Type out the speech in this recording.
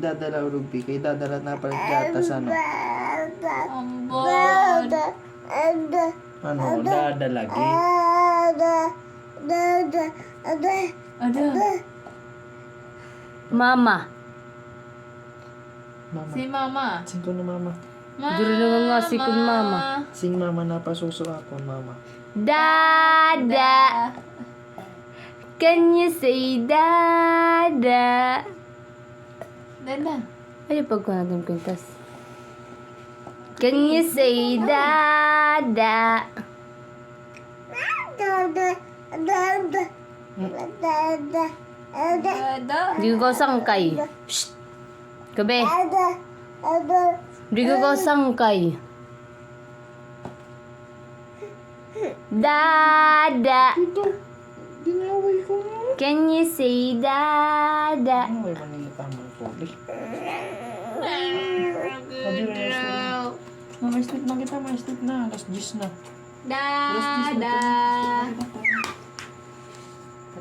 dadala urugbi. Kay dadala na pala gatas ano. Ambon. Ano, dadalagi. Ada. Mama. Mama. Si mama. Sing ko na mama. Duro na nga si kun mama. Sing mama na pasuso ako, mama. Dada. Can you say dada? Dada. Ay, pag ko natin kwintas. Can you say dada? Dada. Di ko sangkay. Shh. Gabi. Di ko sangkay. Dada. Ginaway ko nga. Can you say dada? Ano may manilita mo po? Mama, sleep na kita, ma. Sleep na. Alas 10 na. Dada.